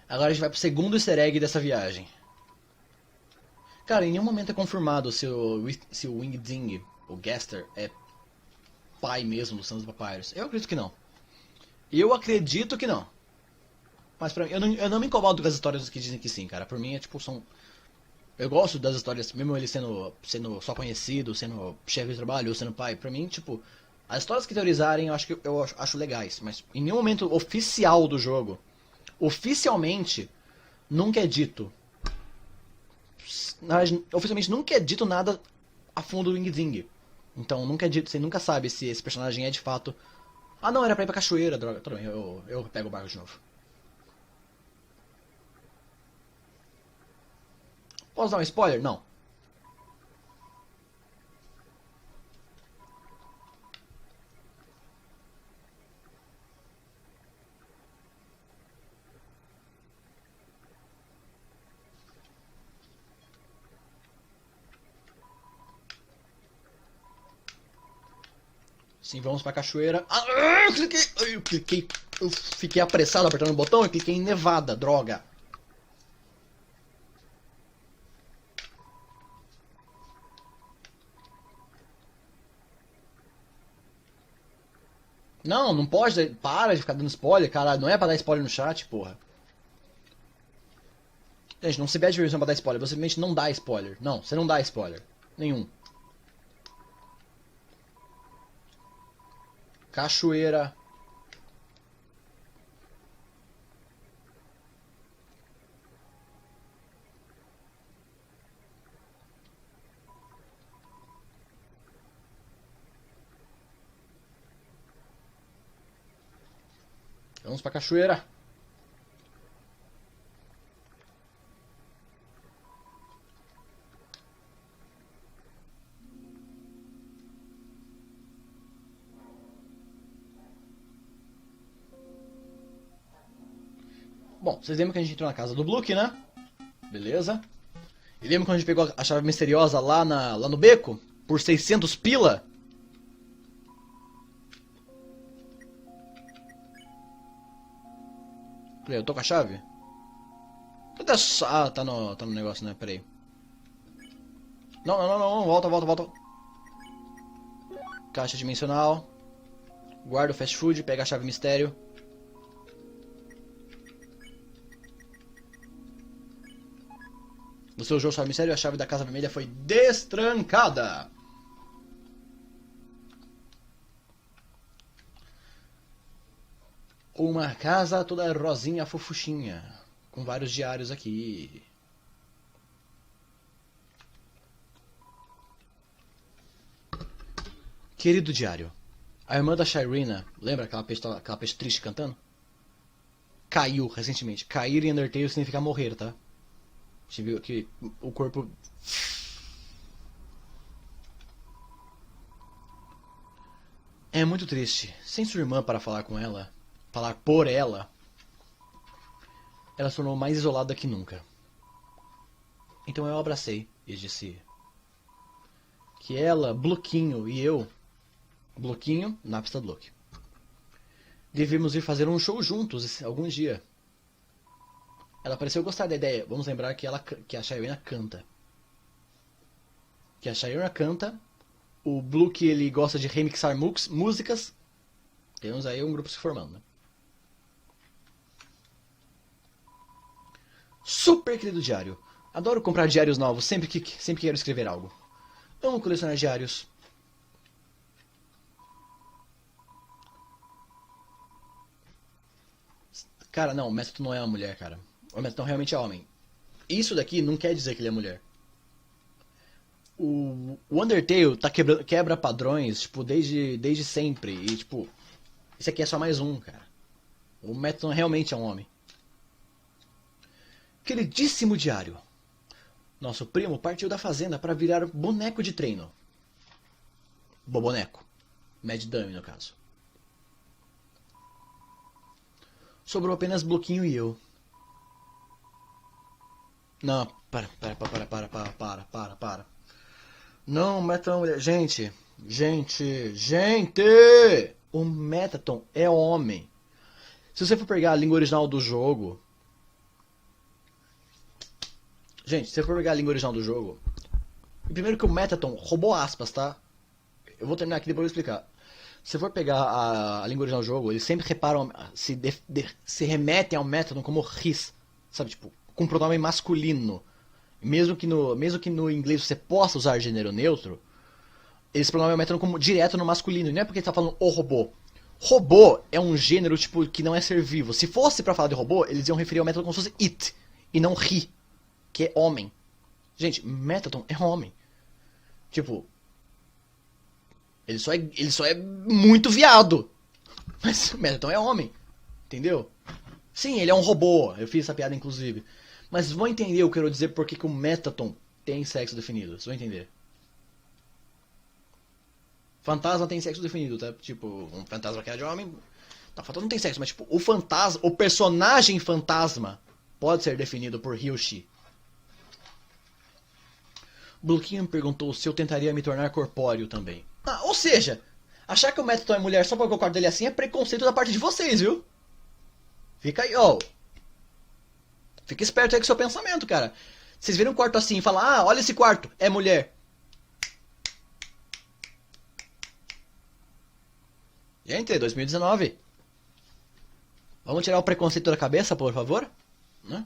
Agora a gente vai pro segundo easter egg dessa viagem. Cara, em nenhum momento é confirmado se o Wingding, o Gaster, é pai mesmo do Sans Papyrus. Eu acredito que não. Eu acredito que não. Mas pra mim, eu não me incomodo com as histórias que dizem que sim, cara. Por mim é tipo, são. Eu gosto das histórias, mesmo ele sendo só conhecido, sendo chefe de trabalho ou sendo pai. Pra mim, tipo, as histórias que teorizarem eu acho legais. Mas em nenhum momento oficial do jogo, oficialmente, nunca é dito. Oficialmente nunca é dito nada a fundo do Wing Zing. Então nunca é dito, você nunca sabe se esse personagem é de fato. Ah não, era pra ir pra cachoeira, droga. Tudo bem, eu pego o barco de novo. Posso dar um spoiler? Não. Sim, vamos pra cachoeira. Ah, eu cliquei. Eu cliquei. Eu fiquei apressado apertando o botão e cliquei em Nevada, droga. Não, não pode. Para de ficar dando spoiler, cara. Não é pra dar spoiler no chat, porra. Gente, não se pede permissão pra dar spoiler. Você simplesmente não dá spoiler. Não, você não dá spoiler. Nenhum. Cachoeira. Vamos pra cachoeira. Bom, vocês lembram que a gente entrou na casa do Bluke, né? Beleza. E lembra quando a gente pegou a chave misteriosa lá no beco? Por 600 pila? Peraí, eu tô com a chave? Cadê a... Ah, tá no negócio, né? Peraí. Não, não, não, não. Volta, volta, volta. Caixa dimensional. Guarda o fast food, pega a chave mistério. Você usou a chave mistério e a chave da casa vermelha foi destrancada. Uma casa toda rosinha, fofuchinha. Com vários diários aqui. Querido diário, a irmã da Shirina, lembra aquela peixe triste cantando? Caiu recentemente. Cair em Undertale significa morrer, tá? A gente viu que o corpo. É muito triste. Sem sua irmã para falar com ela, falar por ela se tornou mais isolada que nunca. Então eu a abracei e disse que ela, Bloquinho e eu, Bloquinho, na pista do Luke, devíamos ir fazer um show juntos algum dia. Ela pareceu gostar da ideia. Vamos lembrar que a Shirina canta. Que a Shirina canta. O Blue que ele gosta de remixar músicas. Temos aí um grupo se formando. Né? Super querido diário. Adoro comprar diários novos sempre que quero escrever algo. Amo colecionar diários. Cara, não, o Método não é uma mulher, cara. O Método realmente é homem. Isso daqui não quer dizer que ele é mulher. O Undertale quebra padrões, tipo, desde sempre. E, tipo, esse aqui é só mais um, cara. O Meton realmente é um homem. Queridíssimo diário. Nosso primo partiu da fazenda para virar boneco de treino. Boboneco. Mad Dummy, no caso. Sobrou apenas Bloquinho e eu. Não, para. Não, Meton, mulher. Gente! O Metaton é homem. Se você for pegar a língua original do jogo, Gente, se você for pegar a língua original do jogo... E primeiro que o Metaton roubou aspas, tá? Eu vou terminar aqui, depois eu vou explicar. Se você for pegar a língua original do jogo, eles sempre reparam... Se remetem ao Metaton como his. Sabe, tipo, com pronome masculino. Mesmo que no inglês você possa usar gênero neutro, eles pronomem o Metaton como direto no masculino. E não é porque ele tá falando o robô. Robô é um gênero, tipo, que não é ser vivo. Se fosse pra falar de robô, eles iam referir ao Metaton como se fosse it. E não he, que é homem. Gente, Metaton é homem. Tipo, ele só é muito viado. Mas o Metaton é homem. Entendeu? Sim, ele é um robô. Eu fiz essa piada, inclusive. Mas vão entender o que eu quero dizer porque que o Metaton tem sexo definido. Vocês vão entender. Fantasma tem sexo definido, tá? Tipo, um fantasma que é de homem. Não, fantasma não tem sexo, mas tipo, o fantasma, o personagem fantasma pode ser definido por he ou she. Bluquinho me perguntou se eu tentaria me tornar corpóreo também. Ah, ou seja, achar que o Metaton é mulher só porque o quarto dele é assim é preconceito da parte de vocês, viu? Fica aí, ó. Fica esperto aí com o seu pensamento, cara. Vocês viram um quarto assim e falam, ah, olha esse quarto, é mulher. Gente, 2019. Vamos tirar o preconceito da cabeça, por favor? Né?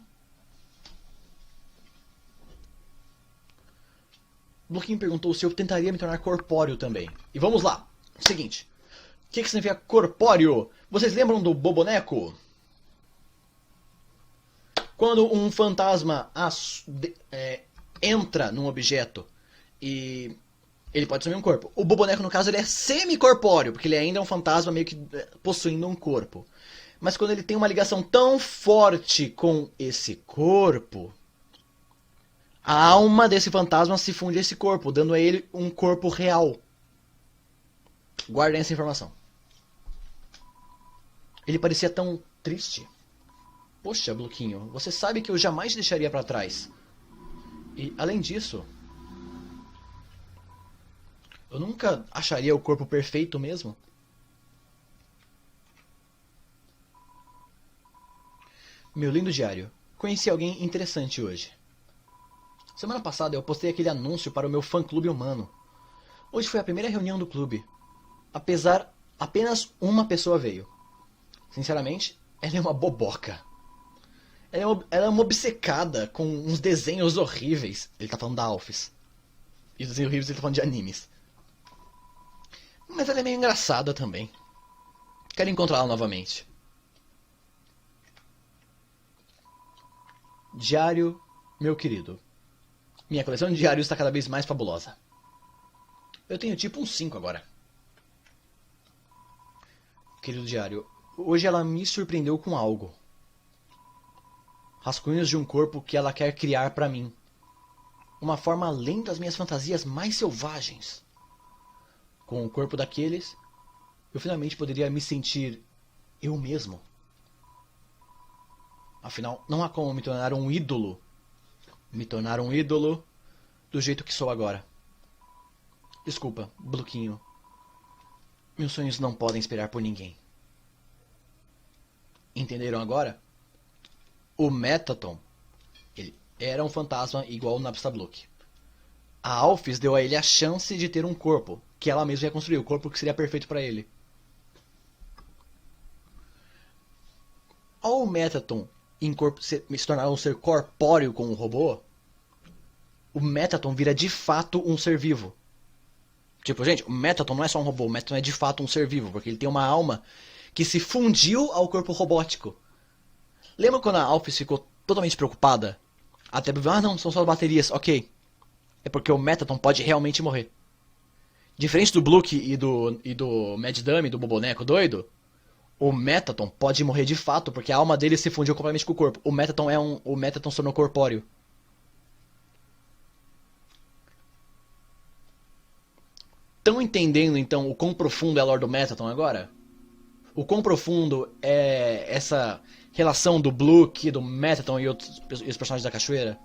Bluquinho perguntou se eu tentaria me tornar corpóreo também. E vamos lá. Seguinte. O que significa corpóreo? Vocês lembram do Boboneco? Quando um fantasma entra num objeto e ele pode assumir um corpo. O Boboneco, no caso, ele é semi-corpóreo, porque ele ainda é um fantasma meio que possuindo um corpo. Mas quando ele tem uma ligação tão forte com esse corpo, a alma desse fantasma se funde a esse corpo, dando a ele um corpo real. Guardem essa informação. Ele parecia tão triste. Poxa, Bluquinho, você sabe que eu jamais te deixaria pra trás. E, além disso, eu nunca acharia o corpo perfeito mesmo. Meu lindo diário, conheci alguém interessante hoje. Semana passada eu postei aquele anúncio para o meu fã-clube humano. Hoje foi a primeira reunião do clube. Apenas uma pessoa veio. Sinceramente, ela é uma boboca. Ela é uma obcecada com uns desenhos horríveis. Ele tá falando da Alphys. E os desenhos horríveis ele tá falando de animes. Mas ela é meio engraçada também. Quero encontrá-la novamente. Diário, meu querido. Minha coleção de diários está cada vez mais fabulosa. Eu tenho tipo uns 5 agora. Querido diário, hoje ela me surpreendeu com algo. Rascunhos de um corpo que ela quer criar pra mim. Uma forma além das minhas fantasias mais selvagens. Com o corpo daqueles, eu finalmente poderia me sentir eu mesmo. Afinal, não há como me tornar um ídolo. Me tornar um ídolo do jeito que sou agora. Desculpa, Bluquinho. Meus sonhos não podem esperar por ninguém. Entenderam agora? O Metaton, ele era um fantasma igual o Napstablook. A Alphys deu a ele a chance de ter um corpo, que ela mesma ia construir, o corpo que seria perfeito para ele. Ao Metaton se tornar um ser corpóreo com um robô, o Metaton vira de fato um ser vivo. Tipo, gente, o Metaton não é só um robô, o Metaton é de fato um ser vivo, porque ele tem uma alma que se fundiu ao corpo robótico. Lembra quando a Alphys ficou totalmente preocupada? Até não, são só baterias, ok. É porque o Metaton pode realmente morrer. Diferente do Blook e do Mad Dummy, do Boboneco doido, o Metaton pode morrer de fato, porque a alma dele se fundiu completamente com o corpo. O Metaton se tornou corpóreo. Estão entendendo então o quão profundo é a lore do Metaton agora? O quão profundo é essa relação do Blook, do Metaton e os personagens da cachoeira?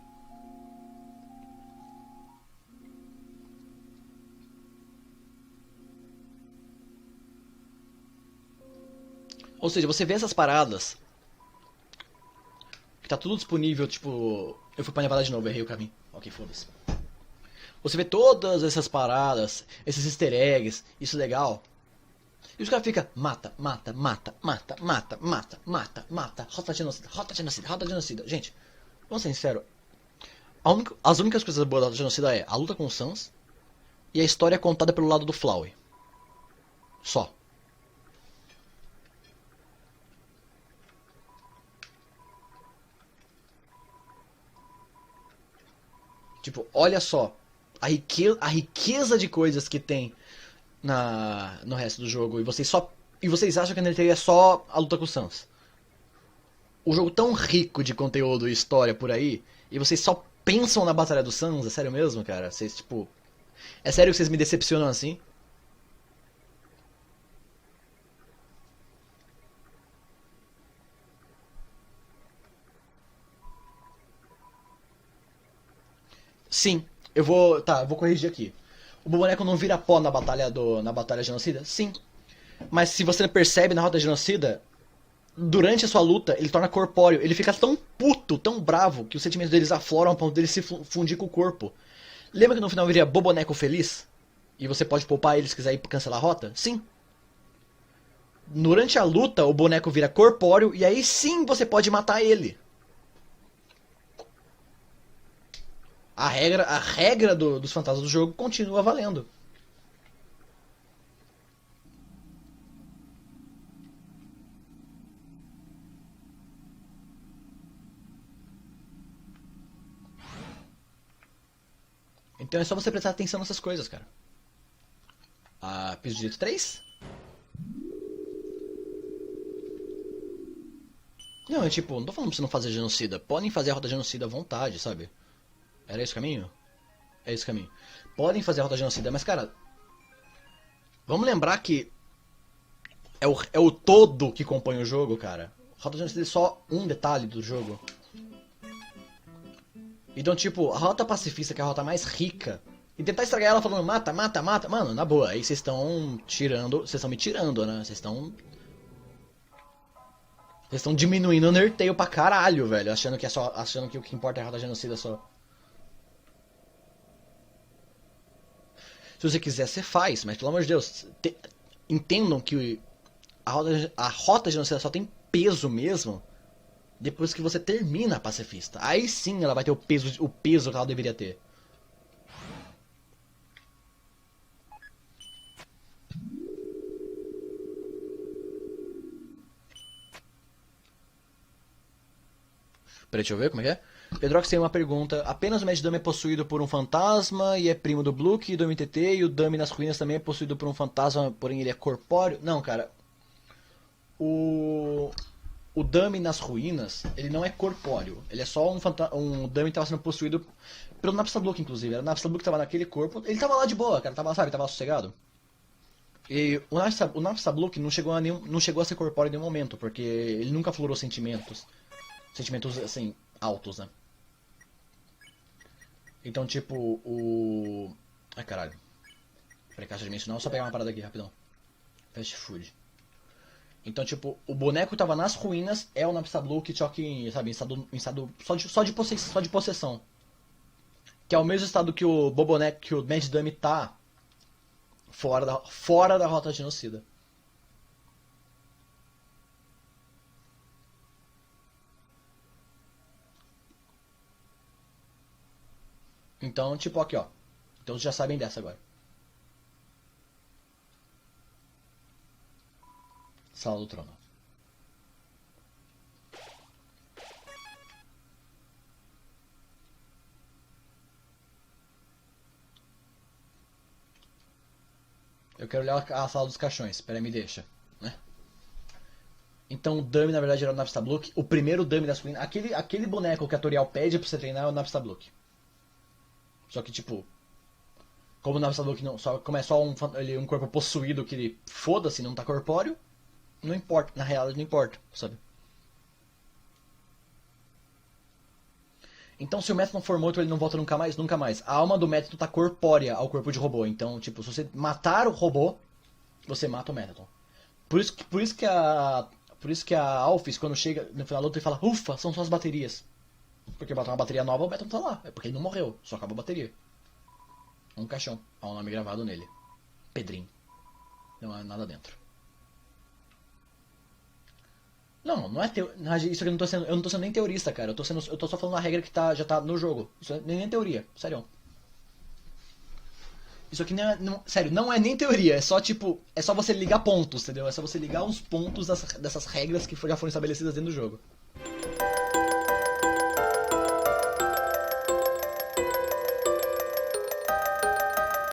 Ou seja, você vê essas paradas que tá tudo disponível, tipo... Eu fui pra Nevada de novo, errei o caminho. Ok, foda-se. Você vê todas essas paradas, esses easter eggs, isso é legal. E os caras ficam, mata, mata, mata, mata, mata, mata, mata, mata, rota genocida, rota genocida, rota genocida. Gente, vamos ser sinceros, as únicas coisas boas da rota genocida é a luta com o Sans e a história contada pelo lado do Flowey. Só. Tipo, olha só a riqueza de coisas que tem no resto do jogo e vocês acham que a Undertale é só a luta com o Sans. O jogo tão rico de conteúdo e história por aí e vocês só pensam na batalha do Sans, é sério mesmo, cara? Vocês tipo, é sério que vocês me decepcionam assim? Sim, eu vou corrigir aqui. O boneco não vira pó na batalha genocida? Sim. Mas se você percebe na rota genocida, durante a sua luta, ele torna corpóreo. Ele fica tão puto, tão bravo, que os sentimentos deles afloram ao ponto dele se fundir com o corpo. Lembra que no final viria Boboneco feliz? E você pode poupar ele se quiser ir cancelar a rota? Sim. Durante a luta, o boneco vira corpóreo e aí sim você pode matar ele. A regra dos fantasmas do jogo continua valendo. Então é só você prestar atenção nessas coisas, cara. Piso direito 3? Não, é tipo, não tô falando pra você não fazer genocida. Podem fazer a rota genocida à vontade, sabe? Era esse o caminho? É esse o caminho. Podem fazer a rota genocida, mas cara, vamos lembrar que é o todo que compõe o jogo, cara. A rota genocida é só um detalhe do jogo. Então, tipo, a rota pacifista, que é a rota mais rica, e tentar estragar ela falando mata, mata, mata, mano, na boa, aí vocês estão tirando. Vocês estão me tirando, né? Vocês estão. Vocês estão diminuindo o Undertale pra caralho, velho. Achando que é só. Achando que o que importa é a rota genocida só. Se você quiser, você faz, mas pelo amor de Deus, entendam que a rota genocida só tem peso mesmo depois que você termina a pacifista. Aí sim ela vai ter o peso que ela deveria ter. Peraí, deixa eu ver como é que é. Pedrox tem uma pergunta. Apenas o Mad Dummy é possuído por um fantasma e é primo do Bluke e do MTT, e o Dummy nas ruínas também é possuído por um fantasma, porém ele é corpóreo? Não, cara. O. O Dummy nas ruínas, ele não é corpóreo. Ele é só um Dummy que estava sendo possuído pelo Napstablook, inclusive. Era o Napstablook que estava naquele corpo. Ele tava lá de boa, cara. Tava, sabe, tava sossegado. E o Napstablook não chegou a ser corpóreo em nenhum momento, porque ele nunca florou sentimentos. Sentimentos, assim, altos, né? Então, tipo, o... Ai, caralho. Peraí, caixa dimensional. Só pegar uma parada aqui, rapidão. Fast food. Então, tipo, o boneco tava nas ruínas, é o Napstablook, só que, sabe, em estado só de possessão. Que é o mesmo estado que o Boboneco, que o Mad Dummy tá fora da rota genocida. Então, tipo, aqui, ó. Então vocês já sabem dessa agora. Sala do Trono. Eu quero olhar a sala dos caixões. Pera aí, me deixa. Né? Então o dummy na verdade era o Napstablook. O primeiro dummy das ruínas. Aquele boneco que a Toriel pede pra você treinar é o Napstablook. Só que tipo. Como o Napstablook não. Como é só um corpo possuído que ele. Foda-se, não tá corpóreo. Não importa. Na real não importa, sabe? Então se o método não for morto, ele não volta nunca mais? Nunca mais. A alma do método tá corpórea ao corpo de robô. Então, tipo, se você matar o robô, você mata o método. Por isso que Por isso que a Alphys, quando chega no final da luta, ele fala, ufa, são só as baterias. Porque botar uma bateria nova, o Beto não tá lá. É porque ele não morreu, só acabou a bateria. Um caixão, há um nome gravado nele. Pedrinho. Não há nada dentro. Não, não é isso aqui eu não tô sendo nem teorista, cara. Eu tô só falando a regra que já tá no jogo. Isso nem teoria, sério. Isso aqui sério, não é nem teoria, é só tipo, é só você ligar pontos, entendeu? É só você ligar uns pontos dessas regras que já foram estabelecidas dentro do jogo.